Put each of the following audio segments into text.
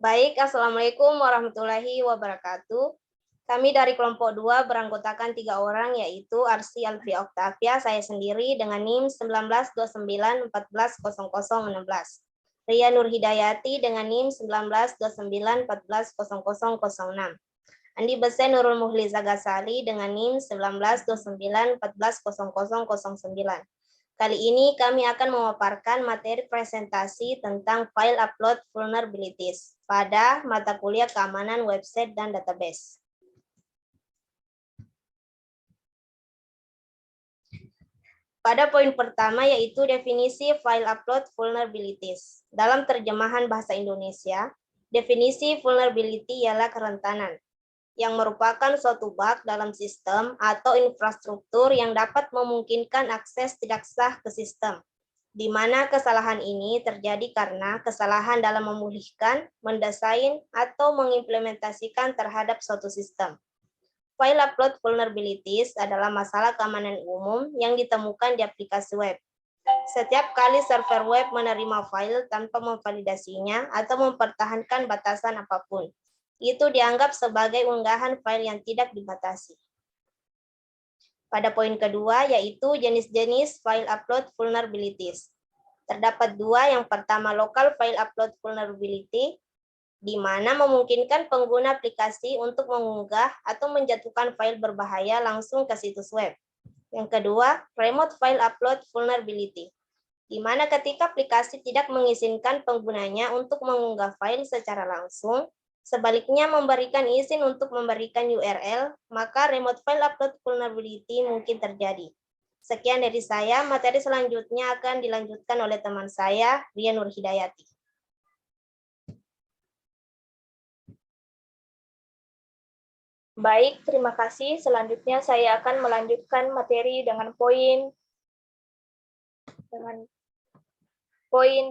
Baik, Assalamualaikum warahmatullahi wabarakatuh. Kami dari kelompok 2 beranggotakan 3 orang, yaitu Arsy Alfi Oktavia, saya sendiri dengan NIM 1929140016. Ria Nur Hidayati dengan NIM 1929140006. Andi Besen Nurul Muhliza Gasali dengan NIM 1929140009. Kali ini kami akan memaparkan materi presentasi tentang file upload vulnerabilities pada mata kuliah keamanan website dan database. Pada poin pertama yaitu definisi file upload vulnerabilities. Dalam terjemahan bahasa Indonesia, definisi vulnerability ialah kerentanan yang merupakan suatu bug dalam sistem atau infrastruktur yang dapat memungkinkan akses tidak sah ke sistem, di mana kesalahan ini terjadi karena kesalahan dalam memulihkan, mendesain, atau mengimplementasikan terhadap suatu sistem. File upload vulnerabilities adalah masalah keamanan umum yang ditemukan di aplikasi web. Setiap kali server web menerima file tanpa memvalidasinya atau mempertahankan batasan apapun, itu dianggap sebagai unggahan file yang tidak dibatasi. Pada poin kedua, yaitu jenis-jenis file upload vulnerabilities. Terdapat dua, yang pertama local file upload vulnerability, di mana memungkinkan pengguna aplikasi untuk mengunggah atau menjatuhkan file berbahaya langsung ke situs web. Yang kedua, remote file upload vulnerability, di mana ketika aplikasi tidak mengizinkan penggunanya untuk mengunggah file secara langsung, sebaliknya memberikan izin untuk memberikan URL, maka remote file upload vulnerability mungkin terjadi. Sekian dari saya, materi selanjutnya akan dilanjutkan oleh teman saya, Ria Nur Hidayati. Baik, terima kasih. Selanjutnya saya akan melanjutkan materi dengan poin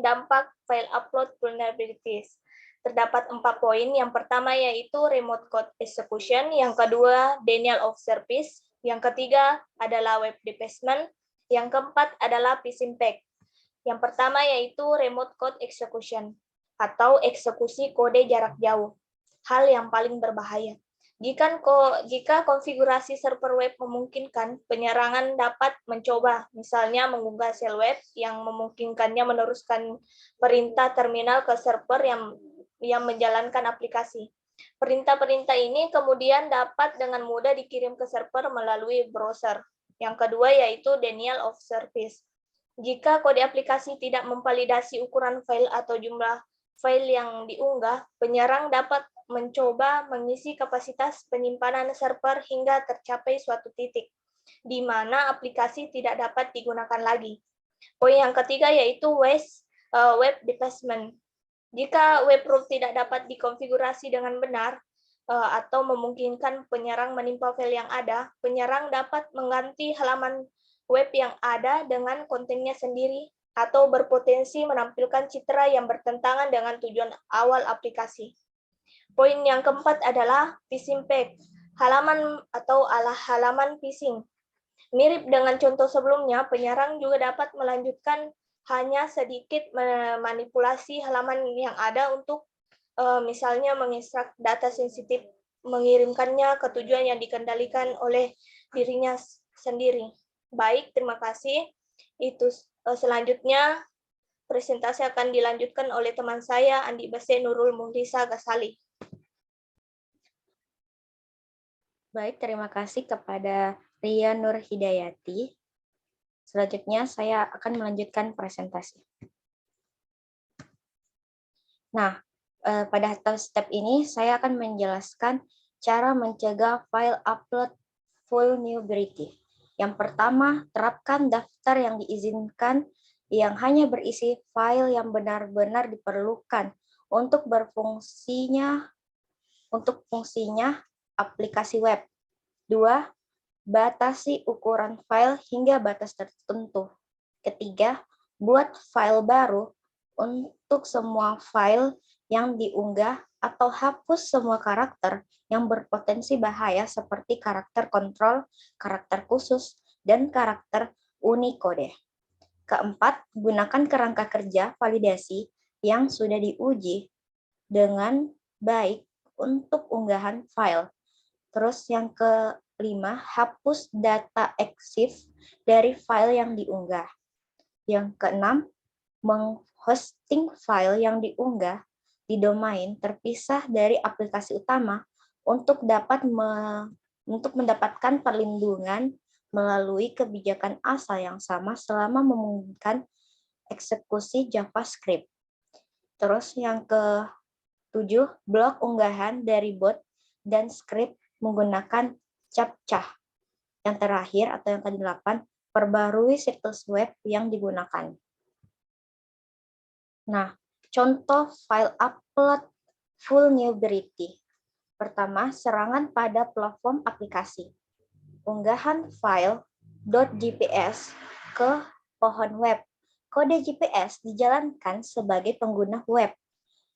dampak file upload vulnerabilities. Terdapat 4 poin. Yang pertama yaitu remote code execution, yang kedua denial of service, yang ketiga adalah web defacement, yang keempat adalah phishing attack. Yang pertama yaitu remote code execution atau eksekusi kode jarak jauh. Hal yang paling berbahaya. Jika konfigurasi server web memungkinkan, penyerangan dapat mencoba, misalnya mengunggah shell web yang memungkinkannya meneruskan perintah terminal ke server yang menjalankan aplikasi. Perintah-perintah ini kemudian dapat dengan mudah dikirim ke server melalui browser. Yang kedua yaitu denial of service. Jika kode aplikasi tidak memvalidasi ukuran file atau jumlah file yang diunggah, penyerang dapat mencoba mengisi kapasitas penyimpanan server hingga tercapai suatu titik, di mana aplikasi tidak dapat digunakan lagi. Poin yang ketiga yaitu web defacement. Jika web root tidak dapat dikonfigurasi dengan benar, atau memungkinkan penyerang menimpa file yang ada, penyerang dapat mengganti halaman web yang ada dengan kontennya sendiri, atau berpotensi menampilkan citra yang bertentangan dengan tujuan awal aplikasi. Poin yang keempat adalah phishing attack, halaman phishing. Mirip dengan contoh sebelumnya, penyerang juga dapat melanjutkan hanya sedikit memanipulasi halaman yang ada untuk misalnya mengekstrak data sensitif, mengirimkannya ke tujuan yang dikendalikan oleh dirinya sendiri. Baik, terima kasih. Itu selanjutnya presentasi akan dilanjutkan oleh teman saya, Andi Besen Nurul Muhliza Gasali. Baik, terima kasih kepada Ria Nur Hidayati. Selanjutnya saya akan melanjutkan presentasi. Nah, pada step ini saya akan menjelaskan cara mencegah file upload vulnerability. Yang pertama, terapkan daftar yang diizinkan yang hanya berisi file yang benar-benar diperlukan untuk fungsinya aplikasi web. 2. Batasi ukuran file hingga batas tertentu. Ketiga, buat file baru untuk semua file yang diunggah atau hapus semua karakter yang berpotensi bahaya seperti karakter kontrol, karakter khusus, dan karakter Unicode. Keempat, gunakan kerangka kerja validasi yang sudah diuji dengan baik untuk unggahan file. Terus yang kelima, hapus data EXIF dari file yang diunggah. Yang keenam, menghosting file yang diunggah di domain terpisah dari aplikasi utama untuk mendapatkan perlindungan melalui kebijakan asal yang sama selama memungkinkan eksekusi JavaScript. Terus yang ke-7, blok unggahan dari bot dan script menggunakan captcha. Yang terakhir atau yang ke-8, perbarui situs web yang digunakan. Nah, contoh file upload vulnerability. Pertama, serangan pada platform aplikasi. Unggahan file .gps ke pohon web. Kode GPS dijalankan sebagai pengguna web.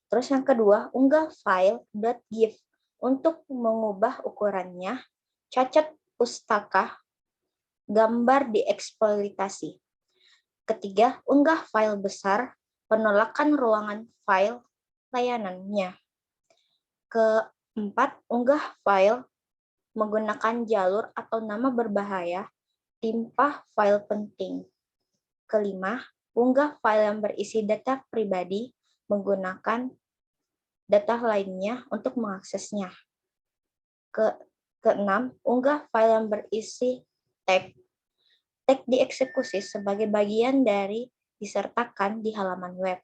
Terus yang kedua, unggah file .gif untuk mengubah ukurannya, cacat pustaka, gambar dieksploitasi. Ketiga, unggah file besar, penolakan ruangan file layanannya. Keempat, unggah file menggunakan jalur atau nama berbahaya, timpah file penting. Kelima, unggah file yang berisi data pribadi menggunakan data lainnya untuk mengaksesnya. Keenam, unggah file yang berisi tag. Tag dieksekusi sebagai bagian dari disertakan di halaman web.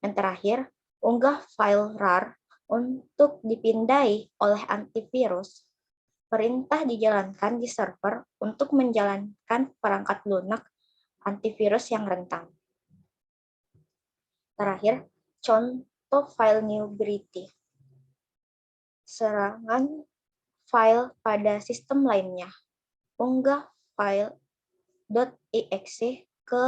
Yang terakhir, unggah file RAR untuk dipindai oleh antivirus. Perintah dijalankan di server untuk menjalankan perangkat lunak antivirus yang rentan. Terakhir, contoh file vulnerability. Serangan file pada sistem lainnya. Unggah file .exe ke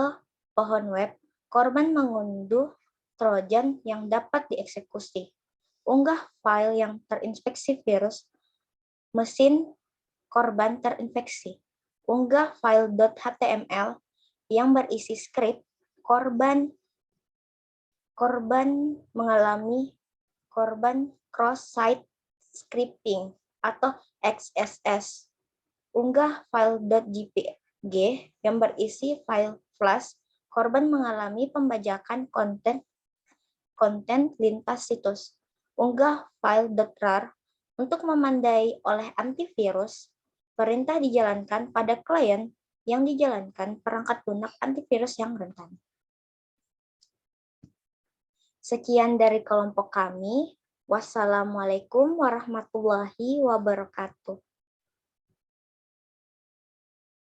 pohon web, korban mengunduh trojan yang dapat dieksekusi. Unggah file yang terinfeksi virus, mesin korban terinfeksi. Unggah file .html yang berisi skrip, korban mengalami cross-site scripting atau XSS. Unggah file .jpg yang berisi file flash, korban mengalami pembajakan konten lintas situs. Unggah file .rar untuk memandai oleh antivirus, perintah dijalankan pada klien yang dijalankan perangkat lunak antivirus yang rentan. Sekian dari kelompok kami. Wassalamualaikum warahmatullahi wabarakatuh.